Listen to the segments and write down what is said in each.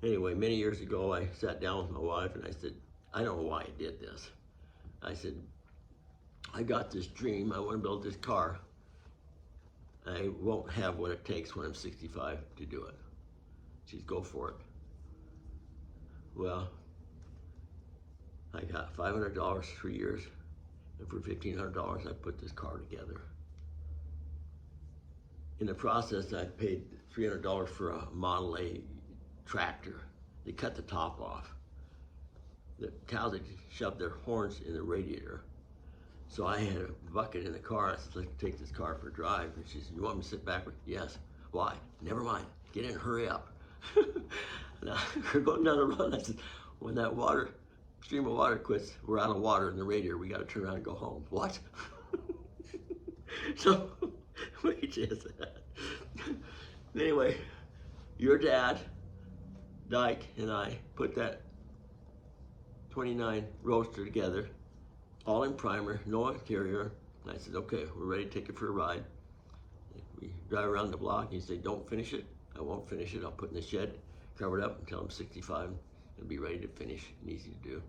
Anyway, many years ago, I sat down with my wife and I said, I don't know why I did this. I said, I got this dream. I want to build this car. I won't have what it takes when I'm 65 to do it. She said, go for it. Well, I got $500 for years, and for $1,500, I put this car together. In the process, I paid $300 for a Model A tractor. They cut the top off. The cows had shoved their horns in the radiator. So I had a bucket in the car. I said, let's take this car for a drive. And she said, you want me to sit back? Yes. Why? Never mind. Get in, hurry up. Now, we're going down the road. I said, when that stream of water quits, we're out of water in the radiator. We got to turn around and go home. What? So, we just that. Anyway, your dad, Dyke, and I put that 29 Roadster together, all in primer, no interior. And I said, okay, we're ready to take it for a ride. We drive around the block, and he said, don't finish it. I won't finish it. I'll put it in the shed, cover it up until I'm 65 and be ready to finish and easy to do.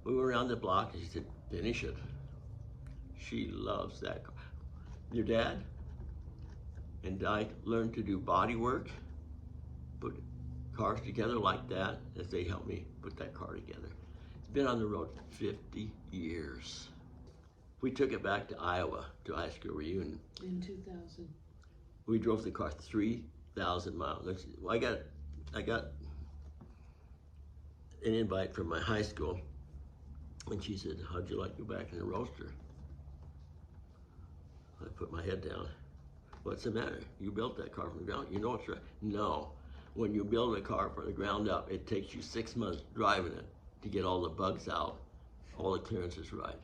We went around the block, and she said, finish it. She loves that car. Your dad and Dyke learned to do body work, put cars together like that as they helped me put that car together. It's been on the road 50 years. We took it back to Iowa to high school reunion. In 2000. We drove the car 3,000 miles. I got an invite from my high school, and she said, how'd you like to go back in the Roadster? I put my head down. What's the matter? You built that car from the ground. You know it's right. No. When you build a car from the ground up, it takes you 6 months driving it to get all the bugs out, all the clearances right.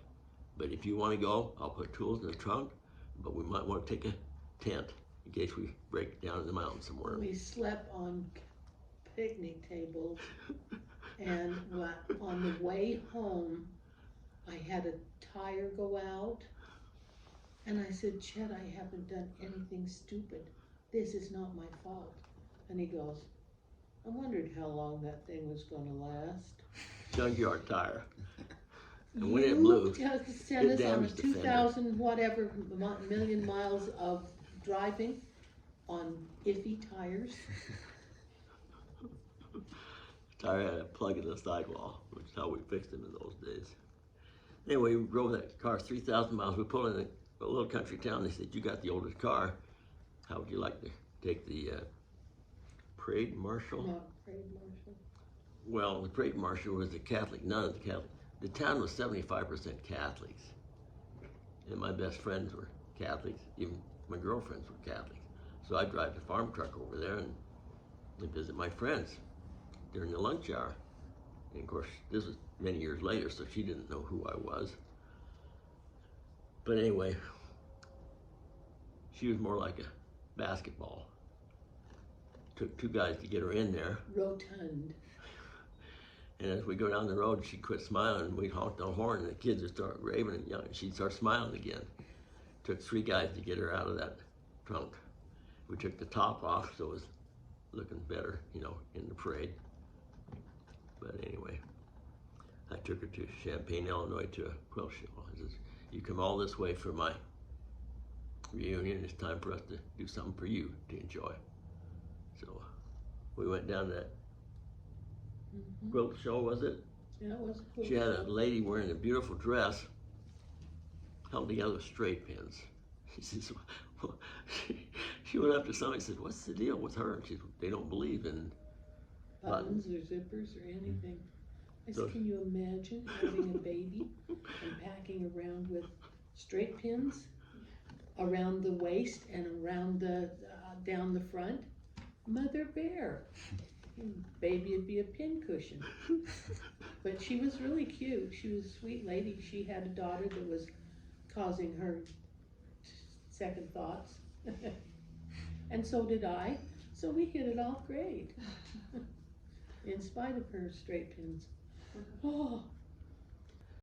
But if you want to go, I'll put tools in the trunk, but we might want to take a tent in case we break down in the mountains somewhere. We slept on picnic tables, and on the way home, I had a tire go out, and I said, Chet, I haven't done anything stupid. This is not my fault. And he goes, I wondered how long that thing was going to last. Junkyard tire. And when it blew, just sent it us on a damaged the fender. 2,000 whatever million miles of driving on iffy tires. Tire had a plug in the sidewall, which is how we fixed them in those days. Anyway, we drove that car 3,000 miles. We pulled in a little country town. They said, you got the oldest car. How would you like to take the Parade Marshal? No, Parade Marshal. Well, the Parade Marshal was a Catholic, none of the Catholic. The town was 75% Catholics. And my best friends were Catholics. Even my girlfriends were Catholics. So I'd drive the farm truck over there and visit my friends during the lunch hour. And of course, this was many years later, so she didn't know who I was. But anyway, she was more like a basketball. Took 2 guys to get her in there. Rotund. And as we go down the road, she'd quit smiling, and we'd honk the horn, and the kids would start raving, and she'd start smiling again. Took 3 guys to get her out of that trunk. We took the top off, so it was looking better, you know, in the parade. But anyway, I took her to Champaign, Illinois, to a quilt show. I said, you come all this way for my reunion, it's time for us to do something for you to enjoy. So we went down to that quilt show, was it? Yeah, it was a quilt She had show. a lady wearing a beautiful dress held together with straight pins. She says, well, she went up to somebody and said, what's the deal with her? And she said, they don't believe in Buttons or zippers or anything. I So- said, can you imagine having a baby and packing around with straight pins around the waist and around the down the front? Mother bear. Baby would be a pin cushion. But she was really cute. She was a sweet lady. She had a daughter that was causing her second thoughts. And so did I. So we hit it off great. In spite of her straight pins. Oh,